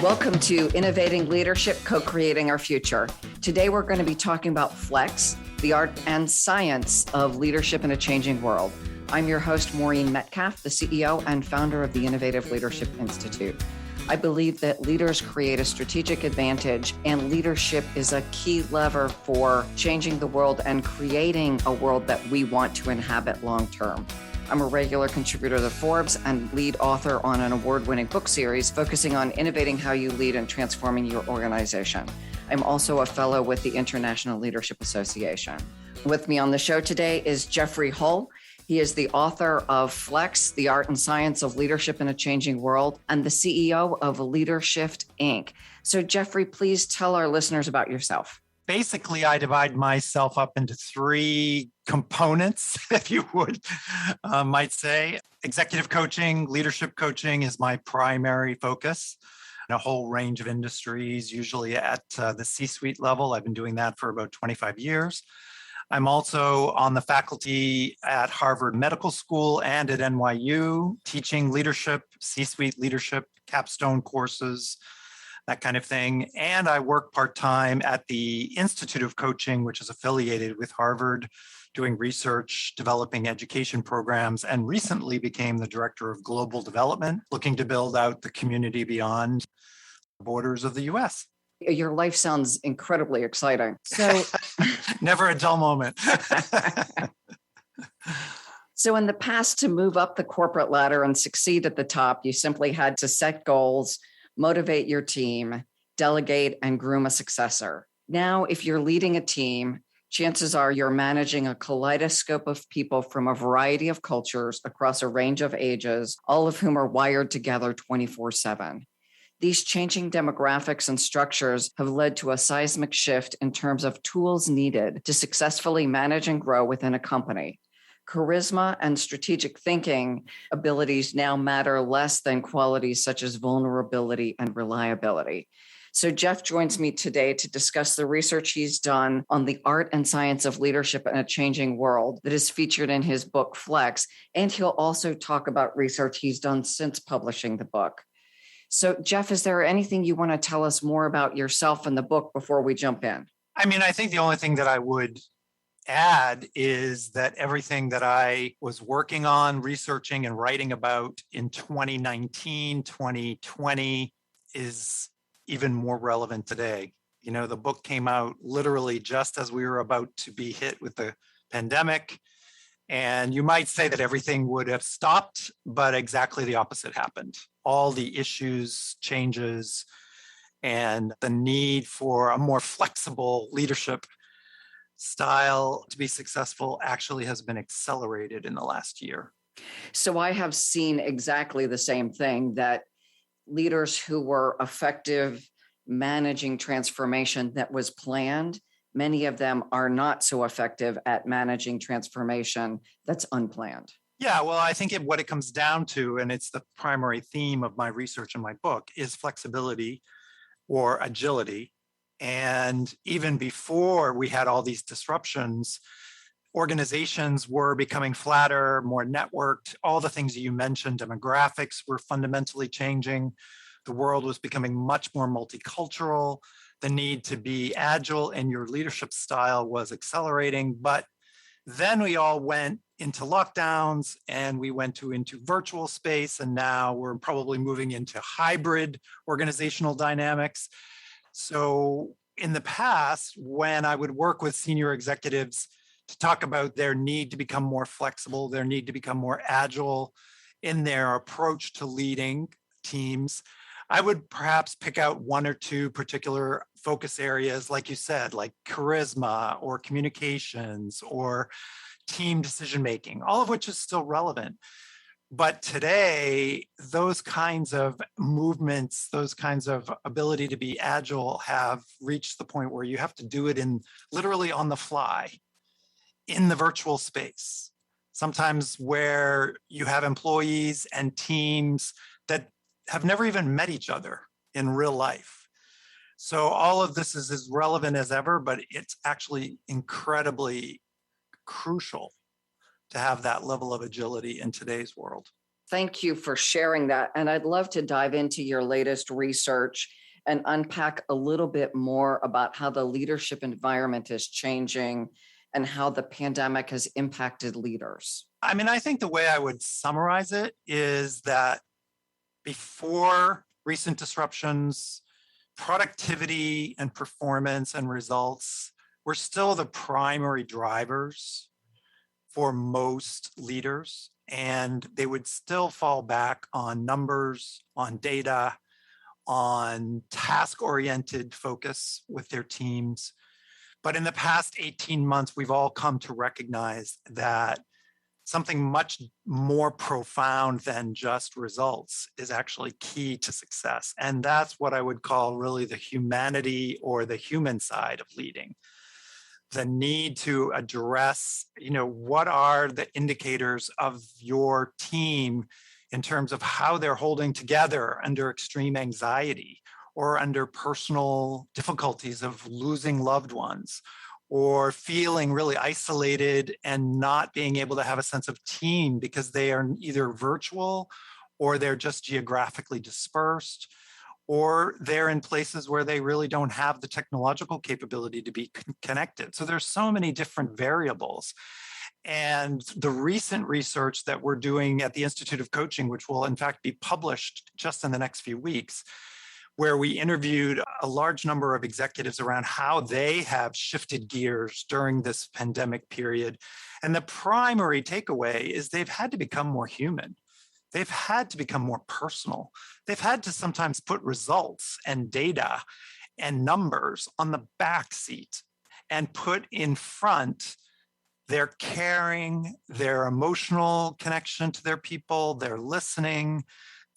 Welcome to Innovating Leadership, Co-Creating Our Future. Today, we're going to be talking about Flex, the art and science of leadership in a changing world. I'm your host, Maureen Metcalf, the CEO and founder of the Innovative Leadership Institute. I believe that leaders create a strategic advantage, and leadership is a key lever for changing the world and creating a world that we want to inhabit long term. I'm a regular contributor to Forbes and lead author on an award-winning book series focusing on innovating how you lead and transforming your organization. I'm also a fellow with the International Leadership Association. With me on the show today is Jeffrey Hull. He is the author of Flex, the art and science of leadership in a changing world, and the CEO of Leadershift, Inc. So Jeffrey, please tell our listeners about yourself. Basically, I divide myself up into three components, if you might say. Executive coaching, leadership coaching is my primary focus in a whole range of industries, usually at the C-suite level. I've been doing that for about 25 years. I'm also on the faculty at Harvard Medical School and at NYU, teaching leadership, C-suite leadership, capstone courses, that kind of thing. And I work part-time at the Institute of Coaching, which is affiliated with Harvard, doing research, developing education programs, and recently became the director of global development, looking to build out the community beyond the borders of the US. Your life sounds incredibly exciting. So, never a dull moment. So in the past, to move up the corporate ladder and succeed at the top, you simply had to set goals, motivate your team, delegate, and groom a successor. Now, if you're leading a team, chances are you're managing a kaleidoscope of people from a variety of cultures across a range of ages, all of whom are wired together 24/7. These changing demographics and structures have led to a seismic shift in terms of tools needed to successfully manage and grow within a company. Charisma and strategic thinking abilities now matter less than qualities such as vulnerability and reliability. So Jeff joins me today to discuss the research he's done on the art and science of leadership in a changing world that is featured in his book, Flex, and he'll also talk about research he's done since publishing the book. So Jeff, is there anything you want to tell us more about yourself and the book before we jump in? I think the only thing that I would add is that everything that I was working on, researching and writing about in 2019, 2020 is even more relevant today. You know, the book came out literally just as we were about to be hit with the pandemic. And you might say that everything would have stopped, but exactly the opposite happened. All the issues, changes, and the need for a more flexible leadership style to be successful actually has been accelerated in the last year. So I have seen exactly the same thing, that leaders who were effective managing transformation that was planned, many of them are not so effective at managing transformation that's unplanned. Yeah, well, I think what it comes down to, and it's the primary theme of my research in my book, is flexibility or agility. And even before we had all these disruptions, organizations were becoming flatter, more networked, all the things that you mentioned. Demographics were fundamentally changing. The world was becoming much more multicultural. The need to be agile in your leadership style was accelerating. But then we all went into lockdowns and we went into virtual space. And now we're probably moving into hybrid organizational dynamics. So in the past, when I would work with senior executives to talk about their need to become more flexible, their need to become more agile in their approach to leading teams, I would perhaps pick out one or two particular focus areas, like you said, like charisma or communications or team decision-making, all of which is still relevant. But today, those kinds of movements, those kinds of ability to be agile have reached the point where you have to do it in literally on the fly in the virtual space. Sometimes where you have employees and teams that have never even met each other in real life. So all of this is as relevant as ever, but it's actually incredibly crucial to have that level of agility in today's world. Thank you for sharing that. And I'd love to dive into your latest research and unpack a little bit more about how the leadership environment is changing and how the pandemic has impacted leaders. I mean, I think the way I would summarize it is that before recent disruptions, productivity and performance and results were still the primary drivers for most leaders. And they would still fall back on numbers, on data, on task-oriented focus with their teams. But in the past 18 months, we've all come to recognize that something much more profound than just results is actually key to success. And that's what I would call really the humanity or the human side of leading. The need to address, what are the indicators of your team in terms of how they're holding together under extreme anxiety or under personal difficulties of losing loved ones, or feeling really isolated and not being able to have a sense of team because they are either virtual or they're just geographically dispersed, or they're in places where they really don't have the technological capability to be connected. So there's so many different variables. And the recent research that we're doing at the Institute of Coaching, which will in fact be published just in the next few weeks, where we interviewed a large number of executives around how they have shifted gears during this pandemic period. And the primary takeaway is they've had to become more human. They've had to become more personal. They've had to sometimes put results and data and numbers on the back seat and put in front their caring, their emotional connection to their people, their listening.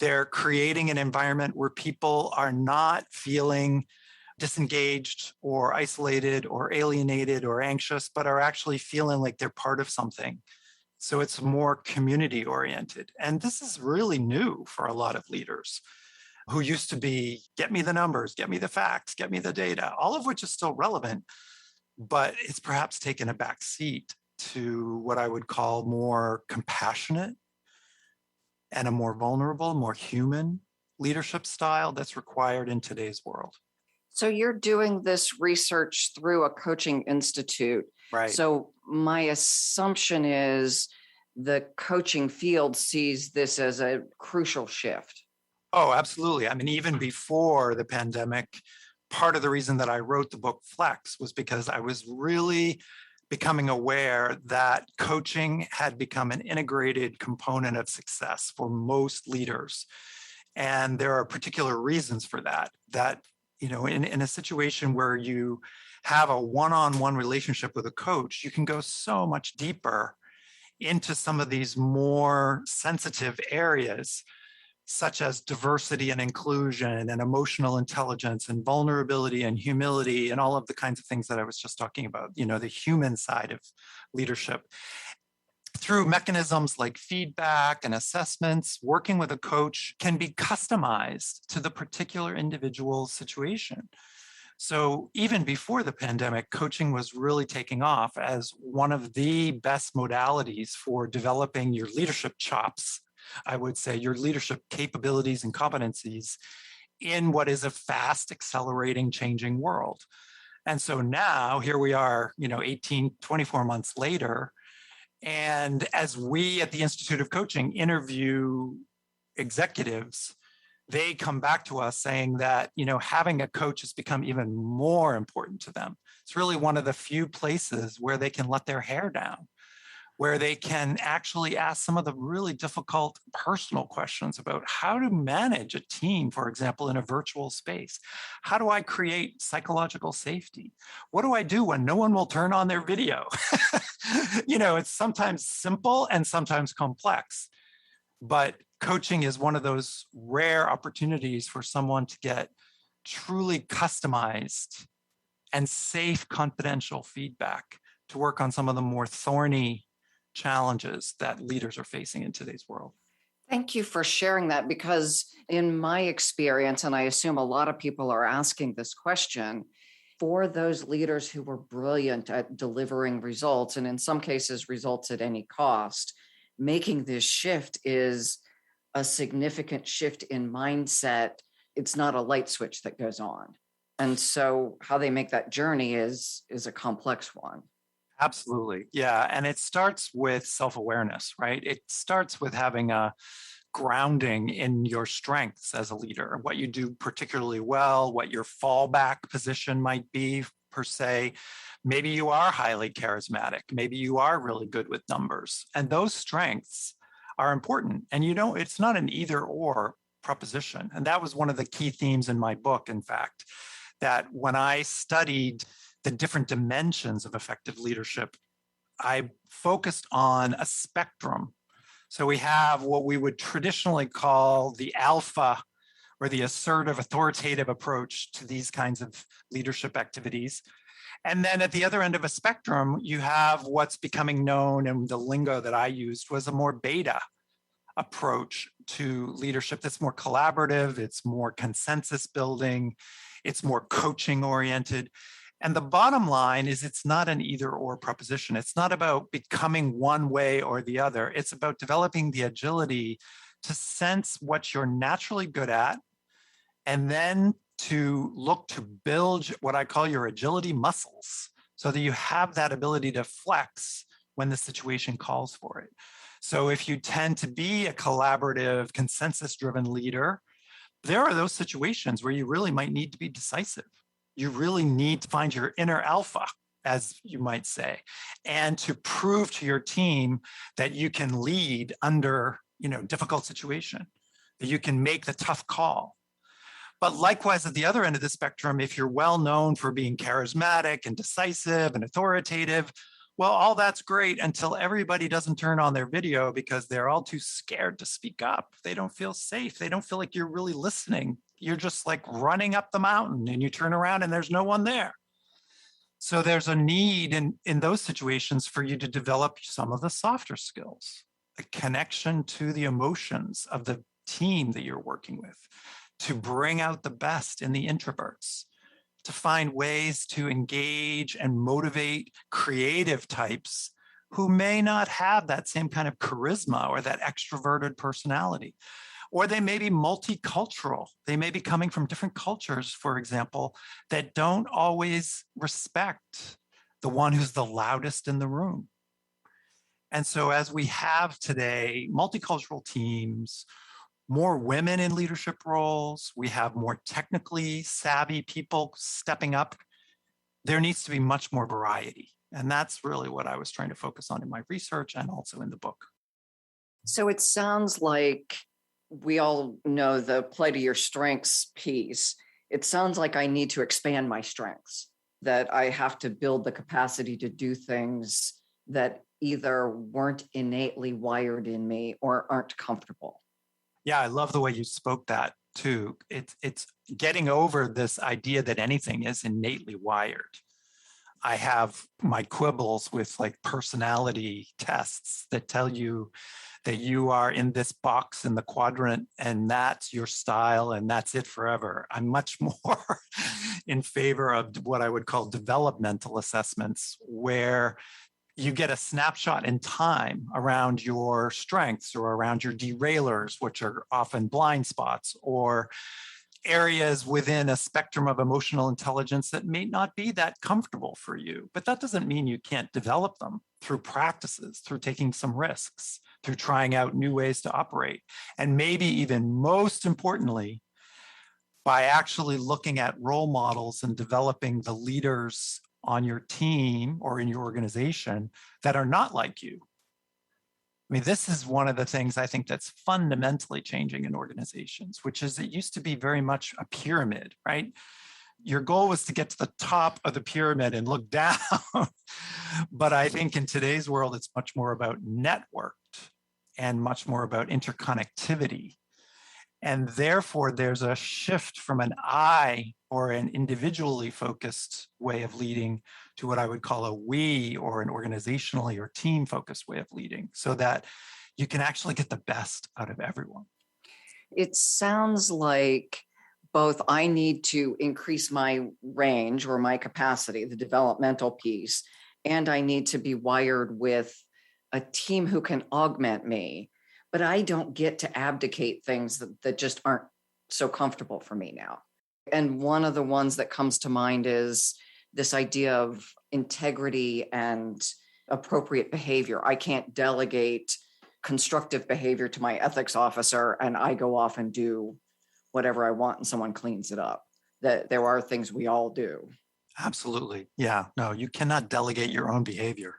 They're creating an environment where people are not feeling disengaged or isolated or alienated or anxious, but are actually feeling like they're part of something. So it's more community oriented. And this is really new for a lot of leaders who used to be, get me the numbers, get me the facts, get me the data, all of which is still relevant, but it's perhaps taken a back seat to what I would call more compassionate and a more vulnerable, more human leadership style that's required in today's world. So you're doing this research through a coaching institute. Right. So my assumption is the coaching field sees this as a crucial shift. Oh, absolutely. I mean, even before the pandemic, part of the reason that I wrote the book Flex was because I was really becoming aware that coaching had become an integrated component of success for most leaders. And there are particular reasons for that, in a situation where you have a one-on-one relationship with a coach, you can go so much deeper into some of these more sensitive areas, such as diversity and inclusion and emotional intelligence and vulnerability and humility and all of the kinds of things that I was just talking about, the human side of leadership. Through mechanisms like feedback and assessments, working with a coach can be customized to the particular individual's situation. So even before the pandemic, coaching was really taking off as one of the best modalities for developing your leadership chops, I would say, your leadership capabilities and competencies in what is a fast, accelerating, changing world. And so now here we are, 18, 24 months later. And as we at the Institute of Coaching interview executives, they come back to us saying that, having a coach has become even more important to them. It's really one of the few places where they can let their hair down, where they can actually ask some of the really difficult personal questions about how to manage a team, for example, in a virtual space. How do I create psychological safety? What do I do when no one will turn on their video? It's sometimes simple and sometimes complex, but coaching is one of those rare opportunities for someone to get truly customized and safe, confidential feedback to work on some of the more thorny challenges that leaders are facing in today's world. Thank you for sharing that, because in my experience, and I assume a lot of people are asking this question, for those leaders who were brilliant at delivering results, and in some cases results at any cost, making this shift is a significant shift in mindset. It's not a light switch that goes on. And so how they make that journey is a complex one. Absolutely. Yeah. And it starts with self-awareness, right? It starts with having a grounding in your strengths as a leader, what you do particularly well, what your fallback position might be, per se. Maybe you are highly charismatic. Maybe you are really good with numbers. And those strengths are important. And it's not an either or proposition. And that was one of the key themes in my book, in fact, that when I studied the different dimensions of effective leadership, I focused on a spectrum. So we have what we would traditionally call the alpha, or the assertive, authoritative approach to these kinds of leadership activities. And then at the other end of a spectrum, you have what's becoming known, and the lingo that I used was a more beta approach to leadership that's more collaborative, it's more consensus building, it's more coaching oriented. And the bottom line is it's not an either or proposition. It's not about becoming one way or the other. It's about developing the agility to sense what you're naturally good at, and then to look to build what I call your agility muscles so that you have that ability to flex when the situation calls for it. So if you tend to be a collaborative, consensus-driven leader, there are those situations where you really might need to be decisive. You really need to find your inner alpha, as you might say, and to prove to your team that you can lead under, difficult situation, that you can make the tough call. But likewise, at the other end of the spectrum, if you're well known for being charismatic and decisive and authoritative, well, all that's great until everybody doesn't turn on their video because they're all too scared to speak up. They don't feel safe. They don't feel like you're really listening. You're just like running up the mountain and you turn around and there's no one there. So there's a need in those situations for you to develop some of the softer skills, a connection to the emotions of the team that you're working with, to bring out the best in the introverts, to find ways to engage and motivate creative types who may not have that same kind of charisma or that extroverted personality. Or they may be multicultural. They may be coming from different cultures, for example, that don't always respect the one who's the loudest in the room. And so as we have today, multicultural teams, more women in leadership roles, we have more technically savvy people stepping up, there needs to be much more variety. And that's really what I was trying to focus on in my research and also in the book. So it sounds like we all know the play to your strengths piece. It sounds like I need to expand my strengths, that I have to build the capacity to do things that either weren't innately wired in me or aren't comfortable. Yeah, I love the way you spoke that too. It's getting over this idea that anything is innately wired. I have my quibbles with like personality tests that tell you that you are in this box in the quadrant and that's your style and that's it forever. I'm much more in favor of what I would call developmental assessments, where you get a snapshot in time around your strengths or around your derailers, which are often blind spots, or areas within a spectrum of emotional intelligence that may not be that comfortable for you. But that doesn't mean you can't develop them through practices, through taking some risks, through trying out new ways to operate. And maybe even most importantly, by actually looking at role models and developing the leaders on your team or in your organization that are not like you. I mean, this is one of the things I think that's fundamentally changing in organizations, which is it used to be very much a pyramid, right? Your goal was to get to the top of the pyramid and look down. But I think in today's world, it's much more about networked and much more about interconnectivity. And therefore, there's a shift from an I or an individually focused way of leading to what I would call a we or an organizationally or team focused way of leading, so that you can actually get the best out of everyone. It sounds like both I need to increase my range or my capacity, the developmental piece, and I need to be wired with a team who can augment me. but I don't get to abdicate things that just aren't so comfortable for me now. And one of the ones that comes to mind is this idea of integrity and appropriate behavior. I can't delegate constructive behavior to my ethics officer and I go off and do whatever I want and someone cleans it up. That there are things we all do. Absolutely. Yeah. No, you cannot delegate your own behavior.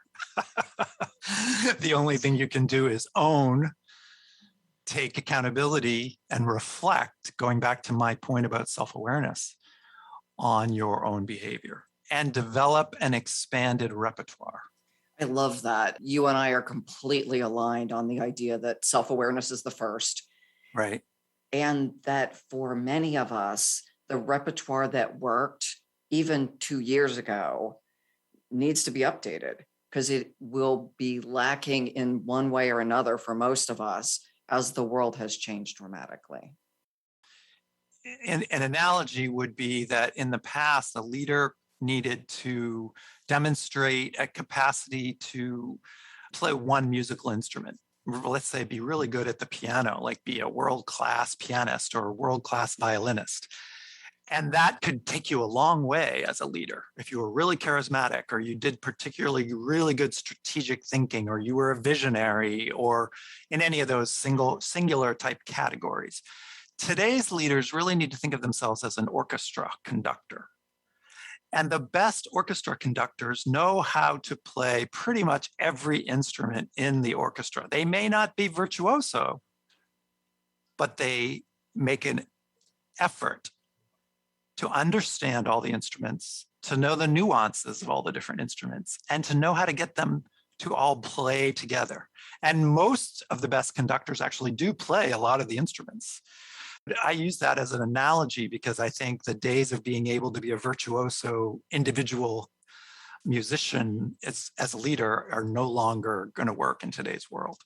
The only thing you can do is own, take accountability, and reflect, going back to my point about self-awareness, on your own behavior and develop an expanded repertoire. I love that. You and I are completely aligned on the idea that self-awareness is the first. Right. And that for many of us, the repertoire that worked even 2 years ago needs to be updated because it will be lacking in one way or another for most of us as the world has changed dramatically. An analogy would be that in the past, a leader needed to demonstrate a capacity to play one musical instrument. Let's say be really good at the piano, like be a world-class pianist or a world-class violinist. And that could take you a long way as a leader. If you were really charismatic, or you did particularly really good strategic thinking, or you were a visionary, or in any of those singular type categories. Today's leaders really need to think of themselves as an orchestra conductor. And the best orchestra conductors know how to play pretty much every instrument in the orchestra. They may not be virtuoso, but they make an effort to understand all the instruments, to know the nuances of all the different instruments, and to know how to get them to all play together. And most of the best conductors actually do play a lot of the instruments. I use that as an analogy because I think the days of being able to be a virtuoso individual musician as a leader are no longer going to work in today's world.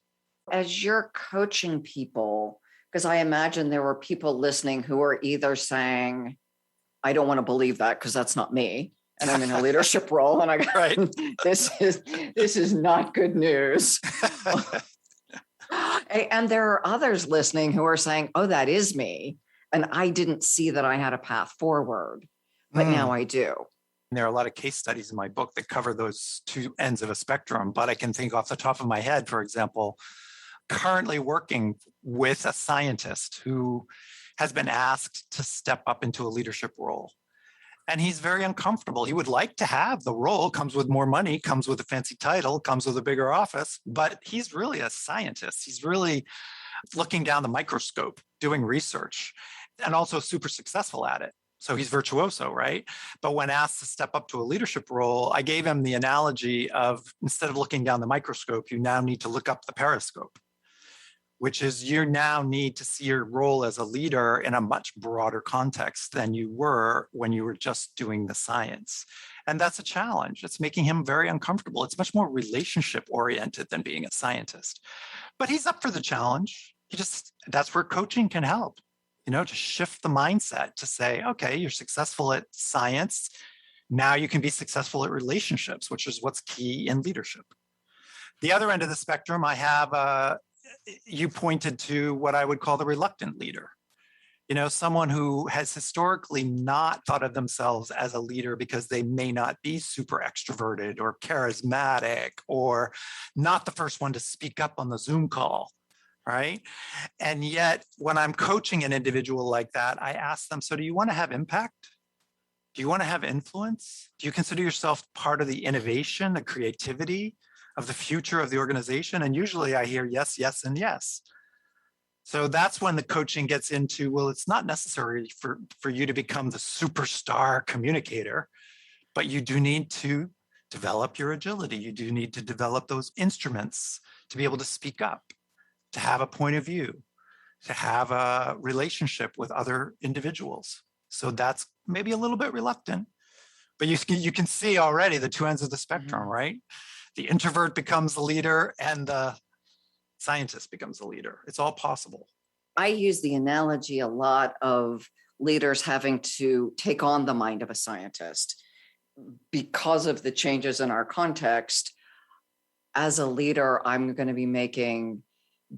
As you're coaching people, because I imagine there were people listening who are either saying, I don't want to believe that because that's not me. And I'm in a leadership role and I go, right. this is not good news. And there are others listening who are saying, oh, that is me. And I didn't see that I had a path forward, but now I do. There are a lot of case studies in my book that cover those two ends of a spectrum, but I can think off the top of my head, for example, currently working with a scientist who has been asked to step up into a leadership role. And he's very uncomfortable. He would like to have the role, comes with more money, comes with a fancy title, comes with a bigger office, but he's really a scientist. He's really looking down the microscope, doing research, and also super successful at it. So he's virtuoso, right? But when asked to step up to a leadership role, I gave him the analogy of instead of looking down the microscope, you now need to look up the periscope, which is you now need to see your role as a leader in a much broader context than you were when you were just doing the science. And that's a challenge. It's making him very uncomfortable. It's much more relationship oriented than being a scientist. But he's up for the challenge. That's where coaching can help, to shift the mindset to say, okay, you're successful at science. Now you can be successful at relationships, which is what's key in leadership. The other end of the spectrum, I have you pointed to what I would call the reluctant leader. Someone who has historically not thought of themselves as a leader because they may not be super extroverted or charismatic or not the first one to speak up on the Zoom call, right? And yet when I'm coaching an individual like that, I ask them, so do you want to have impact? Do you want to have influence? Do you consider yourself part of the innovation, the creativity of the future of the organization? And usually I hear yes, yes, and yes. So that's when the coaching gets into, well, it's not necessary for you to become the superstar communicator, but you do need to develop your agility. You do need to develop those instruments to be able to speak up, to have a point of view, to have a relationship with other individuals. So that's maybe a little bit reluctant, but you can see already the two ends of the spectrum, right? The introvert becomes the leader and the scientist becomes the leader. It's all possible. I use the analogy a lot of leaders having to take on the mind of a scientist because of the changes in our context. As a leader, I'm going to be making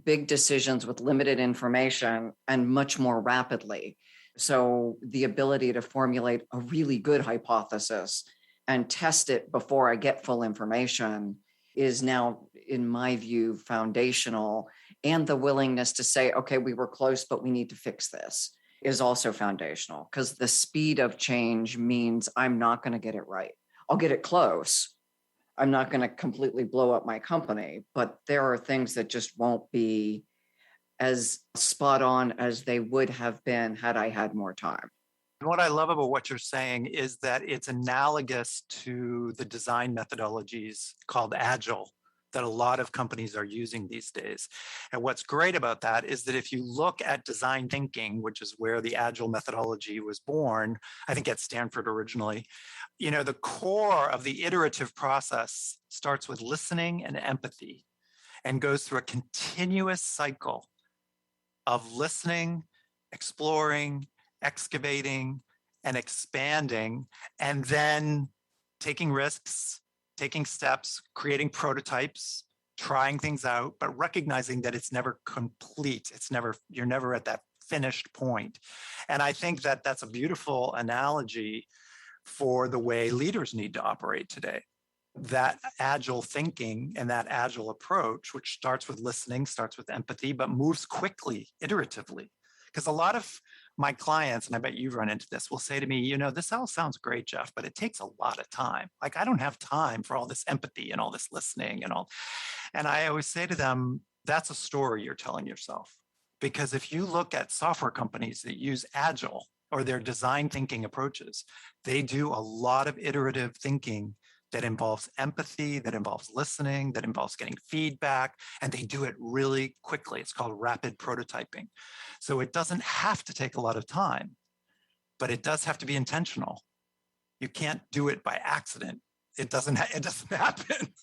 big decisions with limited information and much more rapidly. So the ability to formulate a really good hypothesis and test it before I get full information is now, in my view, foundational. And the willingness to say, okay, we were close, but we need to fix this is also foundational, because the speed of change means I'm not going to get it right. I'll get it close. I'm not going to completely blow up my company, but there are things that just won't be as spot on as they would have been had I had more time. And what I love about what you're saying is that it's analogous to the design methodologies called Agile that a lot of companies are using these days. And what's great about that is that if you look at design thinking, which is where the Agile methodology was born, I think at Stanford originally, the core of the iterative process starts with listening and empathy and goes through a continuous cycle of listening, exploring, excavating, and expanding, and then taking risks, taking steps, creating prototypes, trying things out, but recognizing that it's never complete. You're never at that finished point. And I think that that's a beautiful analogy for the way leaders need to operate today. That agile thinking and that agile approach, which starts with listening, starts with empathy, but moves quickly, iteratively. Because a lot of my clients, and I bet you've run into this, will say to me, this all sounds great, Jeff, but it takes a lot of time. Like, I don't have time for all this empathy and all this listening and all. And I always say to them, that's a story you're telling yourself. Because if you look at software companies that use agile or their design thinking approaches, they do a lot of iterative thinking that involves empathy, that involves listening, that involves getting feedback, and they do it really quickly. It's called rapid prototyping. So it doesn't have to take a lot of time, but it does have to be intentional. You can't do it by accident. It doesn't happen.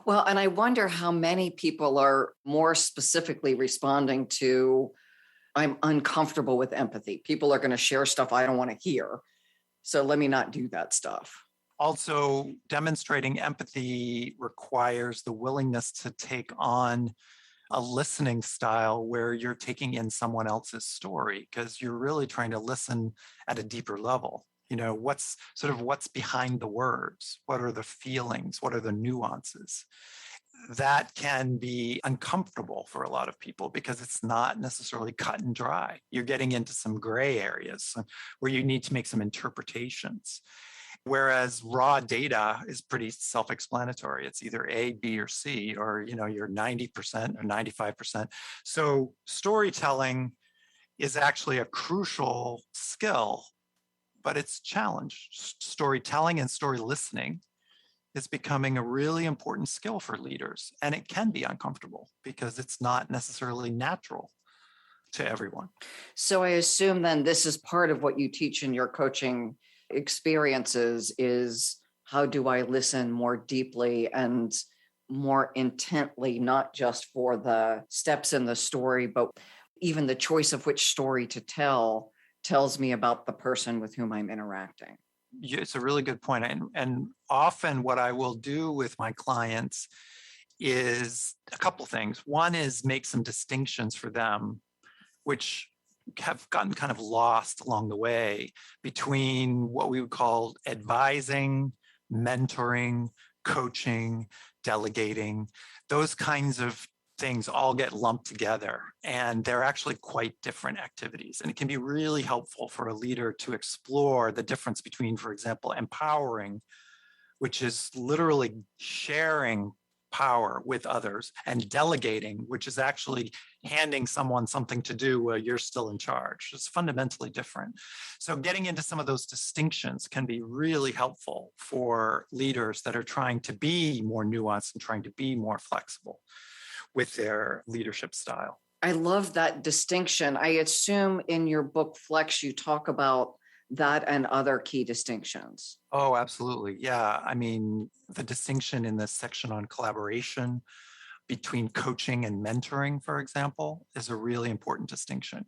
Well, and I wonder how many people are more specifically responding to, I'm uncomfortable with empathy. People are going to share stuff I don't want to hear. So let me not do that stuff. Also, demonstrating empathy requires the willingness to take on a listening style where you're taking in someone else's story, because you're really trying to listen at a deeper level. What's behind the words? What are the feelings? What are the nuances? That can be uncomfortable for a lot of people because it's not necessarily cut and dry. You're getting into some gray areas where you need to make some interpretations. Whereas raw data is pretty self-explanatory. It's either A, B, or C, or you're 90% or 95%. So storytelling is actually a crucial skill, but it's challenged. Storytelling and story listening is becoming a really important skill for leaders. And it can be uncomfortable because it's not necessarily natural to everyone. So I assume then this is part of what you teach in your coaching experiences is how do I listen more deeply and more intently, not just for the steps in the story, but even the choice of which story to tell tells me about the person with whom I'm interacting. It's a really good point. And often what I will do with my clients is a couple things. One is make some distinctions for them, which have gotten kind of lost along the way, between what we would call advising, mentoring, coaching, delegating. Those kinds of things all get lumped together, and they're actually quite different activities. And it can be really helpful for a leader to explore the difference between, for example, empowering, which is literally sharing power with others, and delegating, which is actually handing someone something to do while you're still in charge. It's fundamentally different. So getting into some of those distinctions can be really helpful for leaders that are trying to be more nuanced and trying to be more flexible with their leadership style. I love that distinction. I assume in your book, Flex, you talk about that and other key distinctions. Oh, absolutely. Yeah. I mean, the distinction in this section on collaboration between coaching and mentoring, for example, is a really important distinction.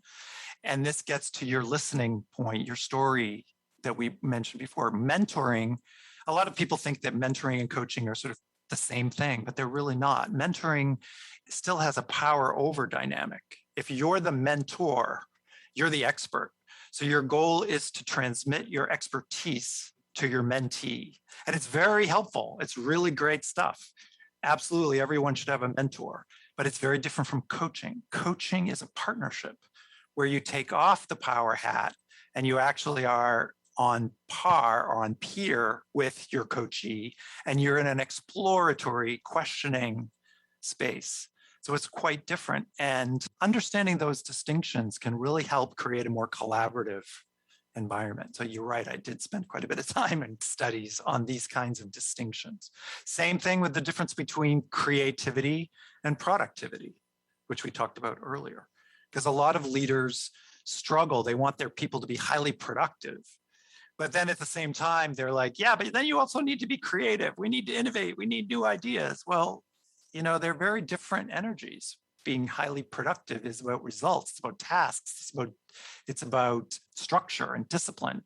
And this gets to your listening point, your story that we mentioned before. Mentoring, a lot of people think that mentoring and coaching are sort of the same thing, but they're really not. Mentoring still has a power over dynamic. If you're the mentor, you're the expert. So your goal is to transmit your expertise to your mentee. And it's very helpful. It's really great stuff. Absolutely, everyone should have a mentor, but it's very different from coaching. Coaching is a partnership where you take off the power hat and you actually are on par or on peer with your coachee, and you're in an exploratory questioning space. So it's quite different. And understanding those distinctions can really help create a more collaborative environment. So you're right, I did spend quite a bit of time in studies on these kinds of distinctions. Same thing with the difference between creativity and productivity, which we talked about earlier. Because a lot of leaders struggle. They want their people to be highly productive. But then at the same time, they're like, yeah, but then you also need to be creative. We need to innovate. We need new ideas. Well, they're very different energies. Being highly productive is about results. It's about tasks. It's about structure and discipline.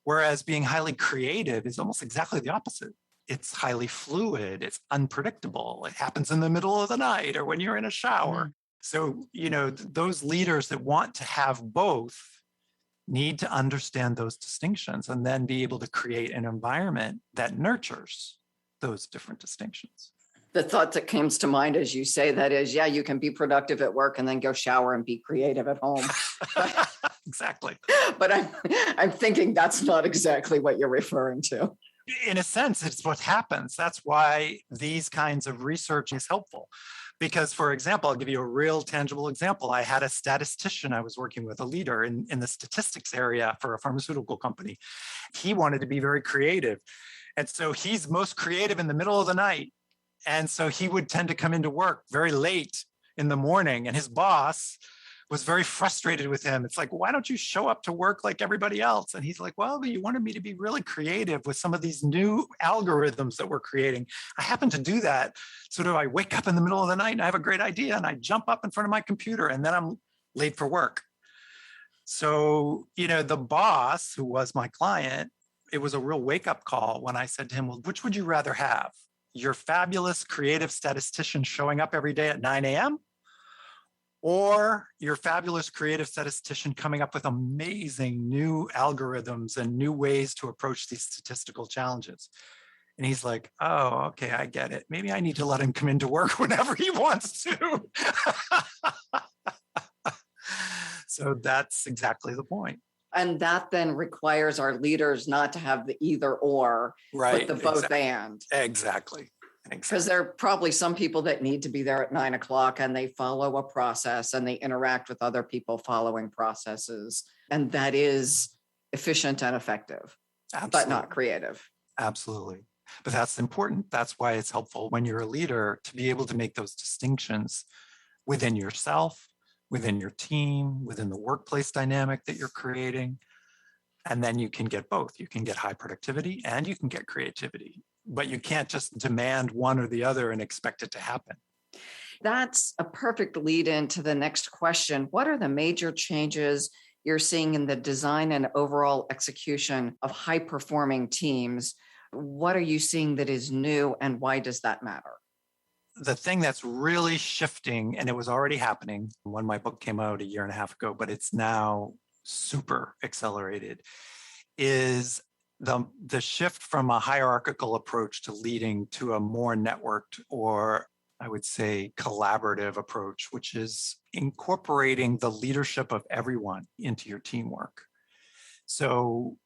Whereas being highly creative is almost exactly the opposite. It's highly fluid. It's unpredictable. It happens in the middle of the night or when you're in a shower. So, those leaders that want to have both need to understand those distinctions and then be able to create an environment that nurtures those different distinctions. The thought that comes to mind as you say that is, yeah, you can be productive at work and then go shower and be creative at home. Exactly. But I'm thinking that's not exactly what you're referring to. In a sense, it's what happens. That's why these kinds of research is helpful. Because, for example, I'll give you a real tangible example. I had a statistician I was working with, a leader in the statistics area for a pharmaceutical company. He wanted to be very creative. And so he's most creative in the middle of the night. And so he would tend to come into work very late in the morning. And his boss was very frustrated with him. It's like, why don't you show up to work like everybody else? And he's like, well, you wanted me to be really creative with some of these new algorithms that we're creating. I happen to do that. Sort of, I wake up in the middle of the night and I have a great idea and I jump up in front of my computer and then I'm late for work. So, the boss who was my client, it was a real wake-up call when I said to him, well, which would you rather have? Your fabulous creative statistician showing up every day at 9 a.m.? Or your fabulous creative statistician coming up with amazing new algorithms and new ways to approach these statistical challenges? And he's like, oh, okay, I get it. Maybe I need to let him come into work whenever he wants to. So that's exactly the point. And that then requires our leaders not to have the either or, right, but the both and. Exactly. Because there are probably some people that need to be there at 9 o'clock and they follow a process and they interact with other people following processes. And that is efficient and effective, but not creative. Absolutely. But that's important. That's why it's helpful when you're a leader to be able to make those distinctions within yourself, within your team, within the workplace dynamic that you're creating. And then you can get both. You can get high productivity and you can get creativity. But you can't just demand one or the other and expect it to happen. That's a perfect lead into the next question. What are the major changes you're seeing in the design and overall execution of high-performing teams? What are you seeing that is new and why does that matter? The thing that's really shifting, and it was already happening when my book came out a year and a half ago, but it's now super accelerated, is the shift from a hierarchical approach to leading to a more networked, or I would say collaborative approach, which is incorporating the leadership of everyone into your teamwork. So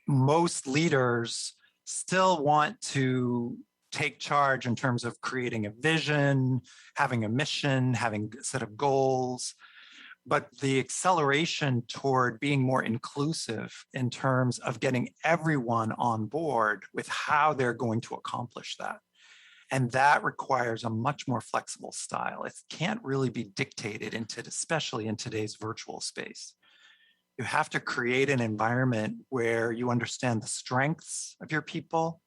most leaders still want to take charge in terms of creating a vision, having a mission, having a set of goals. But the acceleration toward being more inclusive in terms of getting everyone on board with how they're going to accomplish that. And that requires a much more flexible style. It can't really be dictated especially in today's virtual space. You have to create an environment where you understand the strengths of your people.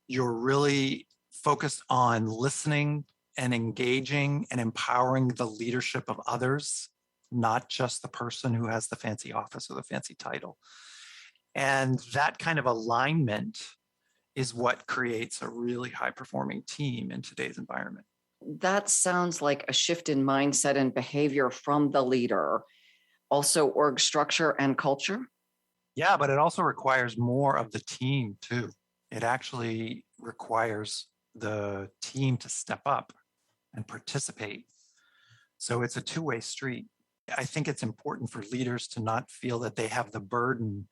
You're really focused on listening and engaging and empowering the leadership of others, not just the person who has the fancy office or the fancy title. And that kind of alignment is what creates a really high performing team in today's environment. That sounds like a shift in mindset and behavior from the leader. Also, org structure and culture. Yeah, but it also requires more of the team too. It actually requires the team to step up and participate. So it's a two-way street. I think it's important for leaders to not feel that they have the burden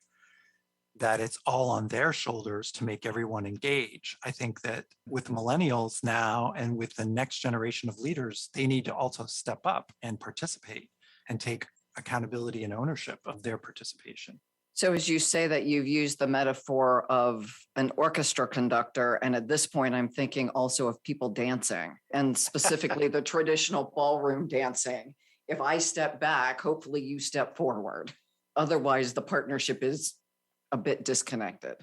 that it's all on their shoulders to make everyone engage. I think that with millennials now and with the next generation of leaders, they need to also step up and participate and take accountability and ownership of their participation. So as you say that, you've used the metaphor of an orchestra conductor. And at this point, I'm thinking also of people dancing, and specifically the traditional ballroom dancing. If I step back, hopefully you step forward. Otherwise, the partnership is a bit disconnected.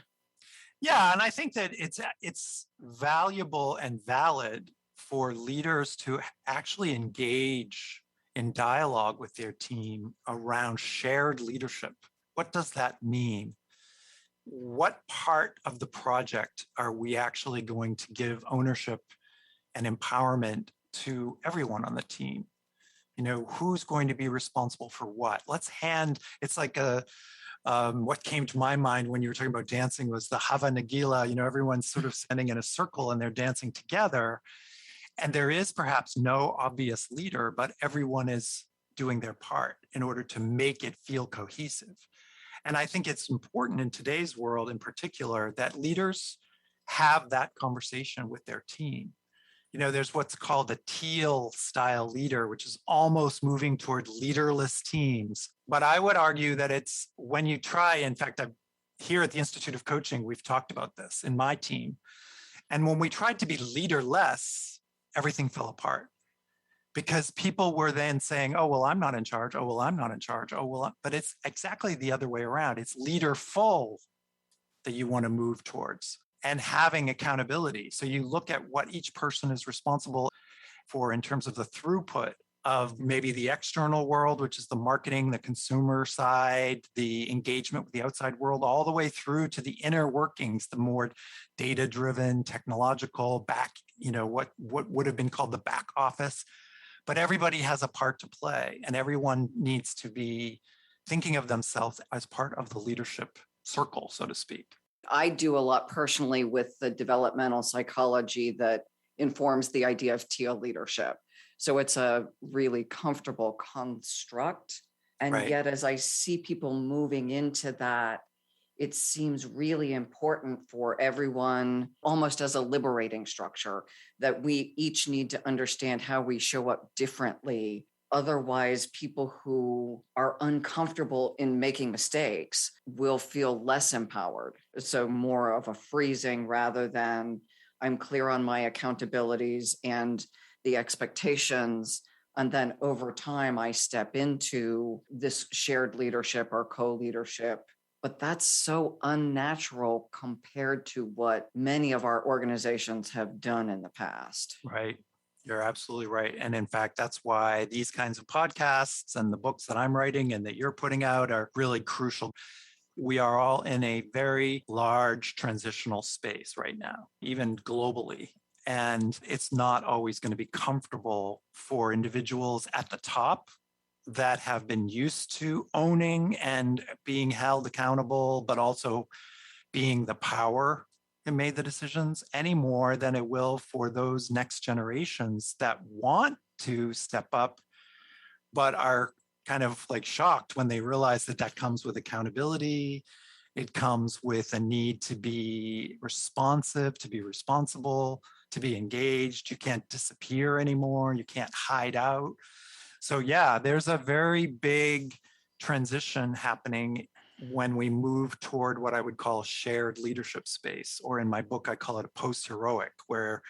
Yeah, and I think that it's valuable and valid for leaders to actually engage in dialogue with their team around shared leadership. What does that mean? What part of the project are we actually going to give ownership and empowerment to everyone on the team? Who's going to be responsible for what? It's like what came to my mind when you were talking about dancing was the Hava Nagila. Everyone's sort of standing in a circle and they're dancing together. And there is perhaps no obvious leader, but everyone is doing their part in order to make it feel cohesive. And I think it's important in today's world in particular that leaders have that conversation with their team. There's what's called the teal style leader, which is almost moving toward leaderless teams. But I would argue that it's when you try, in fact, here at the Institute of Coaching, we've talked about this in my team. And when we tried to be leaderless, everything fell apart because people were then saying, oh, well, I'm not in charge. Oh, well, I'm not in charge. Oh, well, but it's exactly the other way around. It's leaderful that you want to move towards and having accountability. So you look at what each person is responsible for in terms of the throughput of maybe the external world, which is the marketing, the consumer side, the engagement with the outside world, all the way through to the inner workings, the more data-driven, technological what would have been called the back office. But everybody has a part to play, and everyone needs to be thinking of themselves as part of the leadership circle, so to speak. I do a lot personally with the developmental psychology that informs the idea of teal leadership. So it's a really comfortable construct. And Right. Yet, as I see people moving into that, it seems really important for everyone, almost as a liberating structure, that we each need to understand how we show up differently. Otherwise, people who are uncomfortable in making mistakes will feel less empowered. So more of a freezing rather than I'm clear on my accountabilities and the expectations. And then over time, I step into this shared leadership or co-leadership. But that's so unnatural compared to what many of our organizations have done in the past. Right. You're absolutely right. And in fact, that's why these kinds of podcasts and the books that I'm writing and that you're putting out are really crucial. We are all in a very large transitional space right now, even globally. And it's not always going to be comfortable for individuals at the top that have been used to owning and being held accountable, but also being the power that made the decisions any more than it will for those next generations that want to step up, but are kind of like shocked when they realize that that comes with accountability. It comes with a need to be responsive, to be responsible, to be engaged. You can't disappear anymore. You can't hide out. So yeah, there's a very big transition happening when we move toward what I would call shared leadership space, or in my book, I call it a post-heroic, where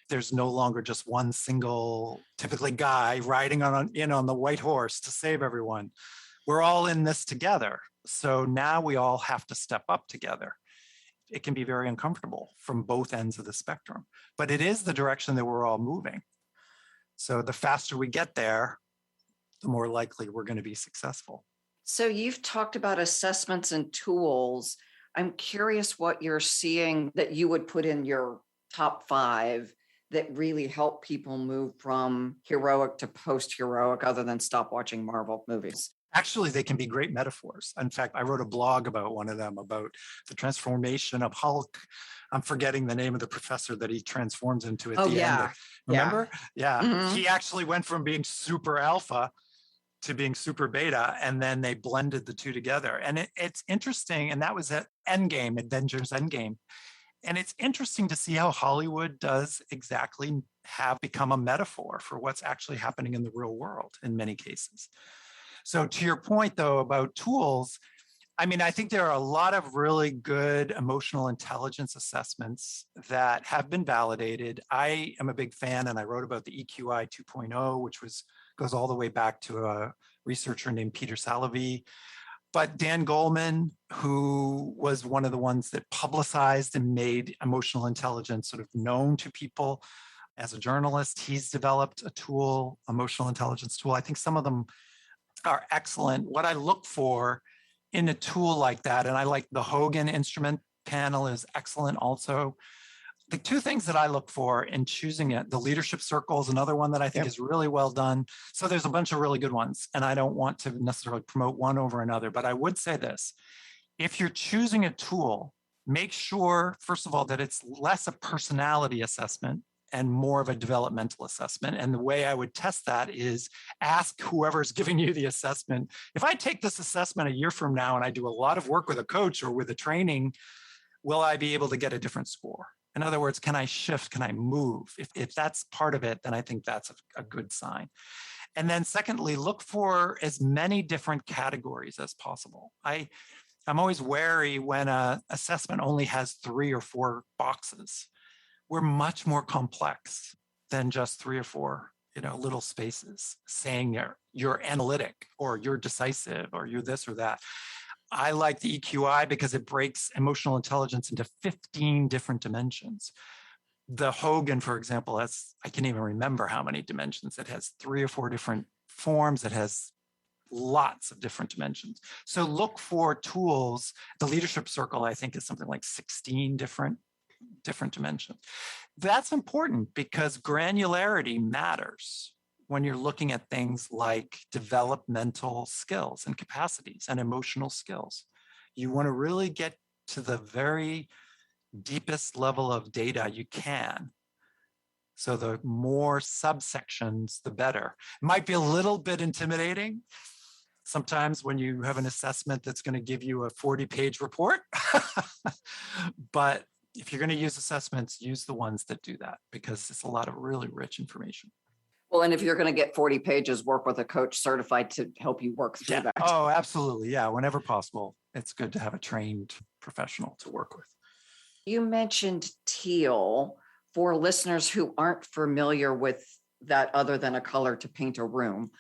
there's no longer just one single, typically guy riding on the white horse to save everyone. We're all in this together. So now we all have to step up together. It can be very uncomfortable from both ends of the spectrum, but it is the direction that we're all moving. So the faster we get there, the more likely we're going to be successful. So you've talked about assessments and tools. I'm curious what you're seeing that you would put in your top 5 that really help people move from heroic to post-heroic other than stop watching Marvel movies. Actually, they can be great metaphors. In fact, I wrote a blog about one of them, about the transformation of Hulk. I'm forgetting the name of the professor that he transforms into at the end. Remember? Yeah. Mhm. He actually went from being super alpha to being super beta, and then they blended the two together. And it's interesting. And that was at Endgame, Avengers Endgame. And it's interesting to see how Hollywood does exactly have become a metaphor for what's actually happening in the real world in many cases. So to your point, though, about tools, I mean, I think there are a lot of really good emotional intelligence assessments that have been validated. I am a big fan, and I wrote about the EQI 2.0, which goes all the way back to a researcher named Peter Salovey. But Dan Goleman, who was one of the ones that publicized and made emotional intelligence sort of known to people as a journalist, he's developed a tool, emotional intelligence tool. I think some of them are excellent. What I look for in a tool like that, and I like the Hogan instrument panel is excellent also. The two things that I look for in choosing it, the leadership circle is another one that I think is really well done. So there's a bunch of really good ones, and I don't want to necessarily promote one over another, but I would say this. If you're choosing a tool, make sure, first of all, that it's less a personality assessment and more of a developmental assessment. And the way I would test that is ask whoever's giving you the assessment. If I take this assessment a year from now and I do a lot of work with a coach or with a training, will I be able to get a different score? In other words, can I shift? Can I move? If that's part of it, then I think that's a good sign. And then secondly, look for as many different categories as possible. I'm always wary when an assessment only has 3 or 4 boxes. We're much more complex than just 3 or 4, little spaces saying you're analytic or you're decisive or you're this or that. I like the EQI because it breaks emotional intelligence into 15 different dimensions. The Hogan, for example, I can't even remember how many dimensions. It has 3 or 4 different forms. It has lots of different dimensions. So look for tools. The leadership circle, I think, is something like 16 different dimensions. That's important because granularity matters when you're looking at things like developmental skills and capacities and emotional skills. You want to really get to the very deepest level of data you can. So the more subsections, the better. It might be a little bit intimidating sometimes when you have an assessment that's going to give you a 40-page report. But if you're going to use assessments, use the ones that do that because it's a lot of really rich information. Well, and if you're going to get 40 pages, work with a coach certified to help you work through that. Oh, absolutely. Yeah. Whenever possible, it's good to have a trained professional to work with. You mentioned teal. For listeners who aren't familiar with that other than a color to paint a room,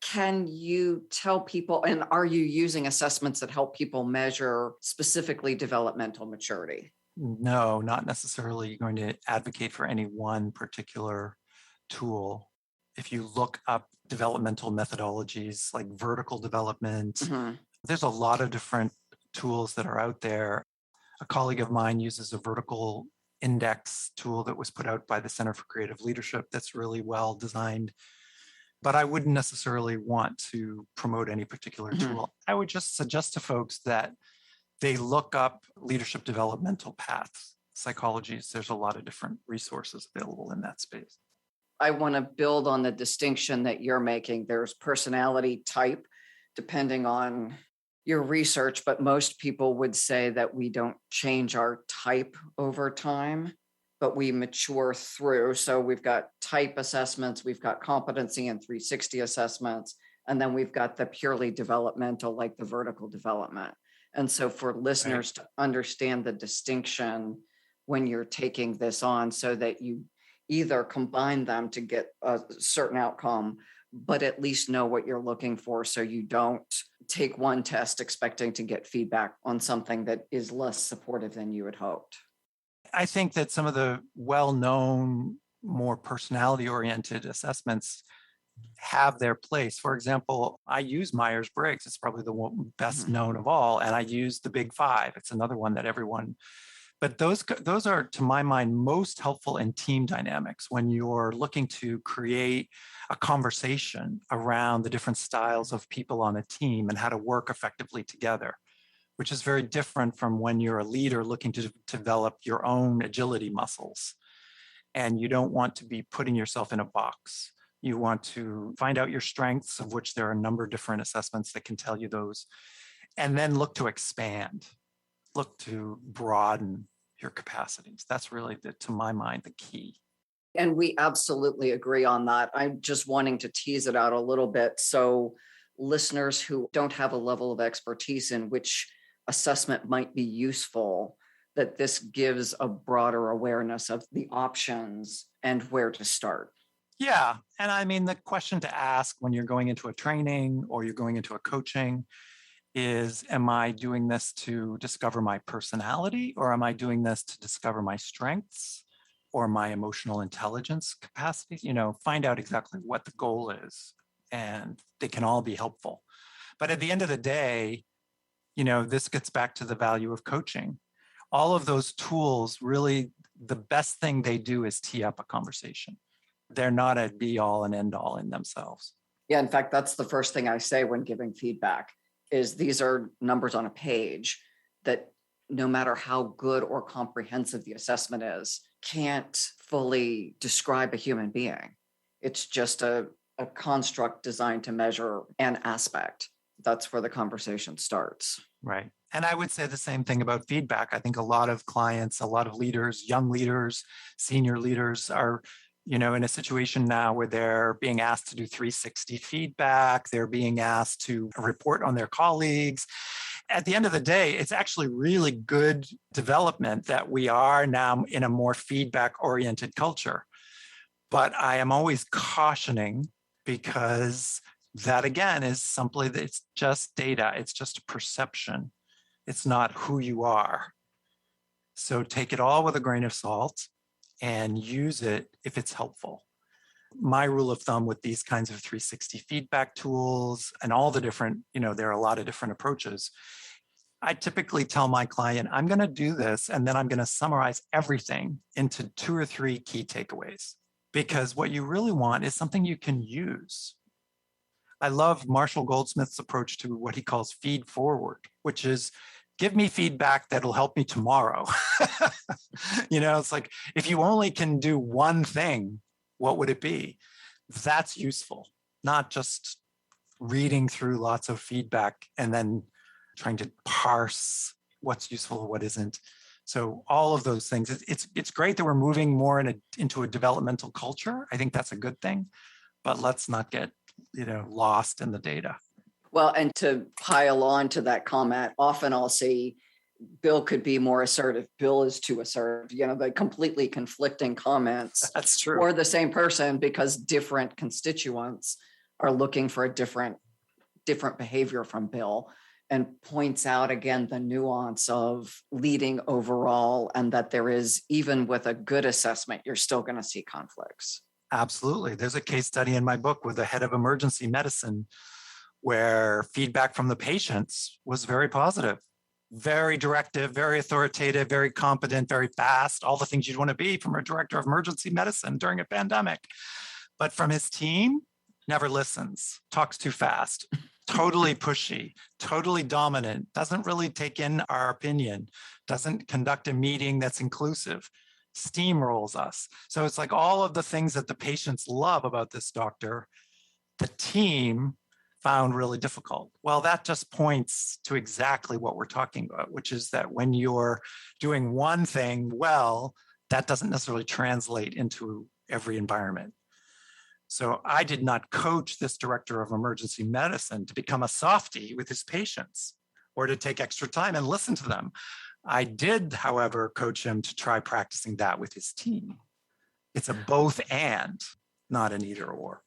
can you tell people, and are you using assessments that help people measure specifically developmental maturity? No, not necessarily going to advocate for any one particular tool. If you look up developmental methodologies like vertical development, there's a lot of different tools that are out there. A colleague of mine uses a vertical index tool that was put out by the Center for Creative Leadership that's really well designed. But I wouldn't necessarily want to promote any particular tool. I would just suggest to folks that they look up leadership developmental paths, psychologies. There's a lot of different resources available in that space. I want to build on the distinction that you're making. There's personality type, depending on your research, but most people would say that we don't change our type over time, but we mature through. So we've got type assessments, we've got competency and 360 assessments, and then we've got the purely developmental, like the vertical development. And so for listeners to understand the distinction when you're taking this on so that you either combine them to get a certain outcome, but at least know what you're looking for so you don't take one test expecting to get feedback on something that is less supportive than you had hoped. I think that some of the well-known, more personality-oriented assessments have their place. For example, I use Myers-Briggs. It's probably the best known of all. And I use the Big Five. It's another one that everyone, but those are, to my mind, most helpful in team dynamics when you're looking to create a conversation around the different styles of people on a team and how to work effectively together, which is very different from when you're a leader looking to develop your own agility muscles. And you don't want to be putting yourself in a box. You want to find out your strengths, of which there are a number of different assessments that can tell you those, and then look to expand, look to broaden your capacities. That's really, to my mind, the key. And we absolutely agree on that. I'm just wanting to tease it out a little bit. So listeners who don't have a level of expertise in which assessment might be useful, that this gives a broader awareness of the options and where to start. Yeah. And I mean, the question to ask when you're going into a training or you're going into a coaching is, am I doing this to discover my personality, or am I doing this to discover my strengths or my emotional intelligence capacities? Find out exactly what the goal is, and they can all be helpful. But at the end of the day, this gets back to the value of coaching. All of those tools, really, the best thing they do is tee up a conversation. They're not a be all and end all in themselves. Yeah, in fact, that's the first thing I say when giving feedback is these are numbers on a page that no matter how good or comprehensive the assessment is, can't fully describe a human being. It's just a construct designed to measure an aspect. That's where the conversation starts. Right. And I would say the same thing about feedback. I think a lot of clients, a lot of leaders, young leaders, senior leaders are in a situation now where they're being asked to do 360 feedback. They're being asked to report on their colleagues. At the end of the day, it's actually really good development that we are now in a more feedback-oriented culture. But I am always cautioning, because that, again, is simply, it's just data. It's just a perception. It's not who you are. So take it all with a grain of salt and use it if it's helpful. My rule of thumb with these kinds of 360 feedback tools and all the different, there are a lot of different approaches. I typically tell my client, I'm going to do this, and then I'm going to summarize everything into 2 or 3 key takeaways, because what you really want is something you can use. I love Marshall Goldsmith's approach to what he calls feed forward, which is, give me feedback that'll help me tomorrow. It's like, if you only can do one thing, what would it be? That's useful, not just reading through lots of feedback and then trying to parse what's useful, what isn't. So all of those things, it's great that we're moving more into a developmental culture. I think that's a good thing, but let's not get lost in the data. Well, and to pile on to that comment, often I'll see Bill could be more assertive. Bill is too assertive. The completely conflicting comments. That's true. Or the same person, because different constituents are looking for a different behavior from Bill, and points out again the nuance of leading overall, and that there is, even with a good assessment, you're still going to see conflicts. Absolutely. There's a case study in my book with the head of emergency medicine where feedback from the patients was very positive, very directive, very authoritative, very competent, very fast, all the things you'd want to be from a director of emergency medicine during a pandemic. But from his team, never listens, talks too fast, totally pushy, totally dominant, doesn't really take in our opinion, doesn't conduct a meeting that's inclusive, steamrolls us. So it's like all of the things that the patients love about this doctor, the team found really difficult. Well, that just points to exactly what we're talking about, which is that when you're doing one thing well, that doesn't necessarily translate into every environment. So I did not coach this director of emergency medicine to become a softie with his patients or to take extra time and listen to them. I did, however, coach him to try practicing that with his team. It's a both and, not an either or.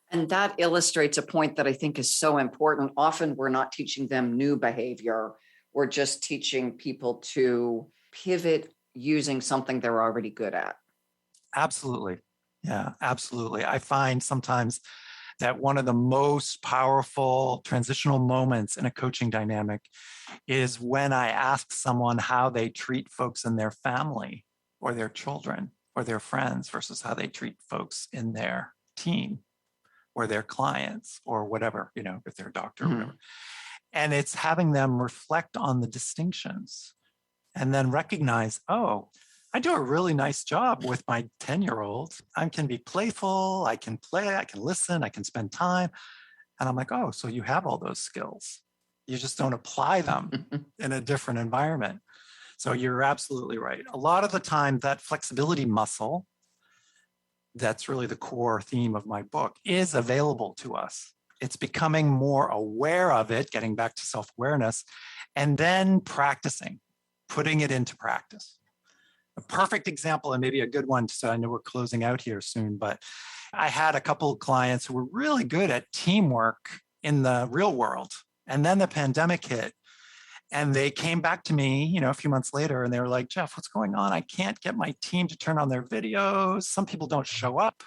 And that illustrates a point that I think is so important. Often we're not teaching them new behavior. We're just teaching people to pivot using something they're already good at. Absolutely. Yeah, absolutely. I find sometimes that one of the most powerful transitional moments in a coaching dynamic is when I ask someone how they treat folks in their family or their children or their friends versus how they treat folks in their team or their clients or whatever, if they're a doctor or whatever. And it's having them reflect on the distinctions and then recognize, oh, I do a really nice job with my 10-year-old. I can be playful, I can play, I can listen, I can spend time. And I'm like, oh, so you have all those skills. You just don't apply them in a different environment. So you're absolutely right. A lot of the time, that flexibility muscle, that's really the core theme of my book, is available to us. It's becoming more aware of it, getting back to self-awareness, and then practicing, putting it into practice. A perfect example, and maybe a good one, so I know we're closing out here soon, but I had a couple of clients who were really good at teamwork in the real world. And then the pandemic hit. And they came back to me, a few months later, and they were like, Jeff, what's going on? I can't get my team to turn on their videos. Some people don't show up.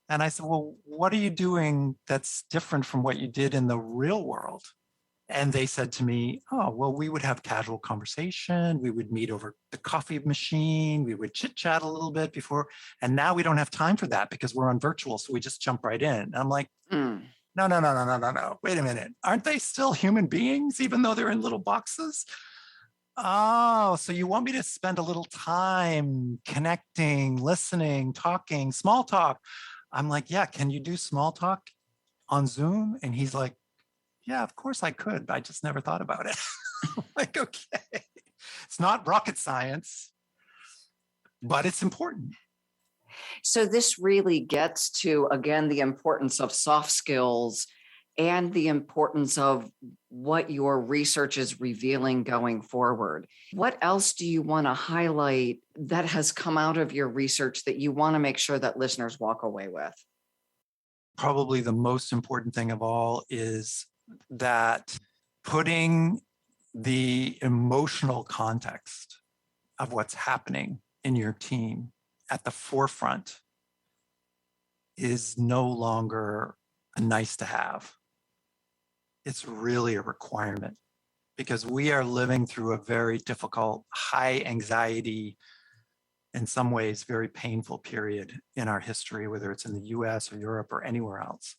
And I said, well, what are you doing that's different from what you did in the real world? And they said to me, oh, well, we would have casual conversation. We would meet over the coffee machine. We would chit chat a little bit before. And now we don't have time for that because we're on virtual. So we just jump right in. And I'm like, no. Wait a minute. Aren't they still human beings, even though they're in little boxes? Oh, so you want me to spend a little time connecting, listening, talking, small talk. I'm like, yeah, can you do small talk on Zoom? And he's like, yeah, of course I could, but I just never thought about it. I'm like, okay, it's not rocket science, but it's important. So this really gets to, again, the importance of soft skills and the importance of what your research is revealing going forward. What else do you want to highlight that has come out of your research that you want to make sure that listeners walk away with? Probably the most important thing of all is that putting the emotional context of what's happening in your team at the forefront is no longer a nice to have. It's really a requirement because we are living through a very difficult, high anxiety, in some ways, very painful period in our history, whether it's in the US or Europe or anywhere else.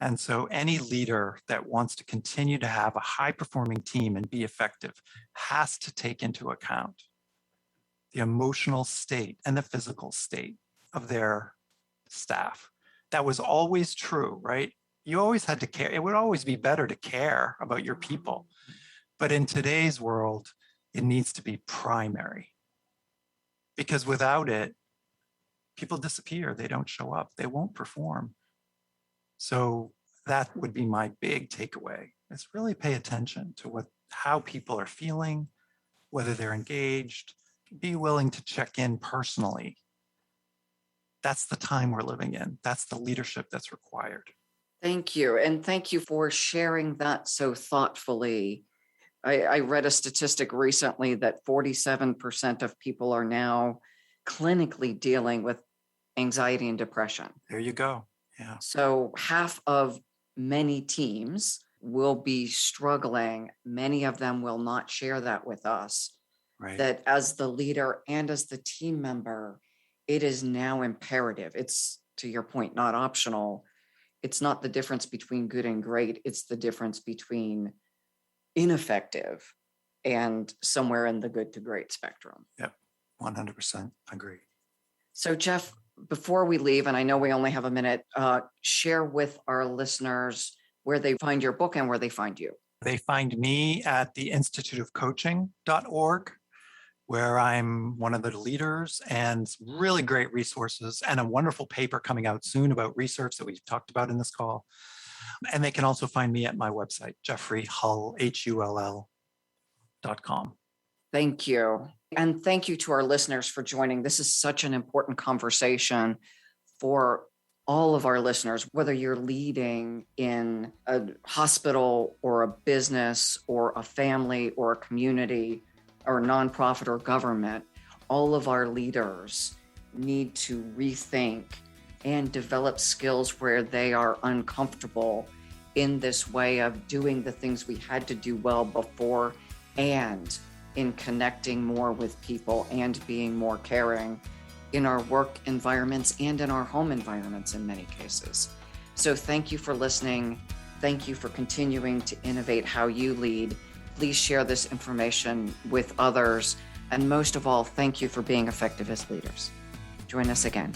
And so any leader that wants to continue to have a high-performing team and be effective has to take into account the emotional state and the physical state of their staff. That was always true, right? You always had to care. It would always be better to care about your people. But in today's world, it needs to be primary. Because without it, people disappear. They don't show up. They won't perform. So that would be my big takeaway, is really pay attention to how people are feeling, whether they're engaged, be willing to check in personally. That's the time we're living in. That's the leadership that's required. Thank you. And thank you for sharing that so thoughtfully. I read a statistic recently that 47% of people are now clinically dealing with anxiety and depression. There you go. Yeah. So half of many teams will be struggling. Many of them will not share that with us. Right. That as the leader and as the team member, it is now imperative. It's, to your point, not optional. It's not the difference between good and great. It's the difference between ineffective and somewhere in the good to great spectrum. Yep, 100% agree. So Jeff, before we leave, and I know we only have a minute, share with our listeners where they find your book and where they find you. They find me at the instituteofcoaching.org, where I'm one of the leaders, and really great resources and a wonderful paper coming out soon about research that we've talked about in this call. And they can also find me at my website, jeffreyhull.com. Thank you. And thank you to our listeners for joining. This is such an important conversation for all of our listeners, whether you're leading in a hospital or a business or a family or a community or nonprofit or government. All of our leaders need to rethink and develop skills where they are uncomfortable in this way of doing the things we had to do well before, and in connecting more with people and being more caring in our work environments and in our home environments in many cases. So thank you for listening. Thank you for continuing to innovate how you lead. Please share this information with others. And most of all, thank you for being effective as leaders. Join us again.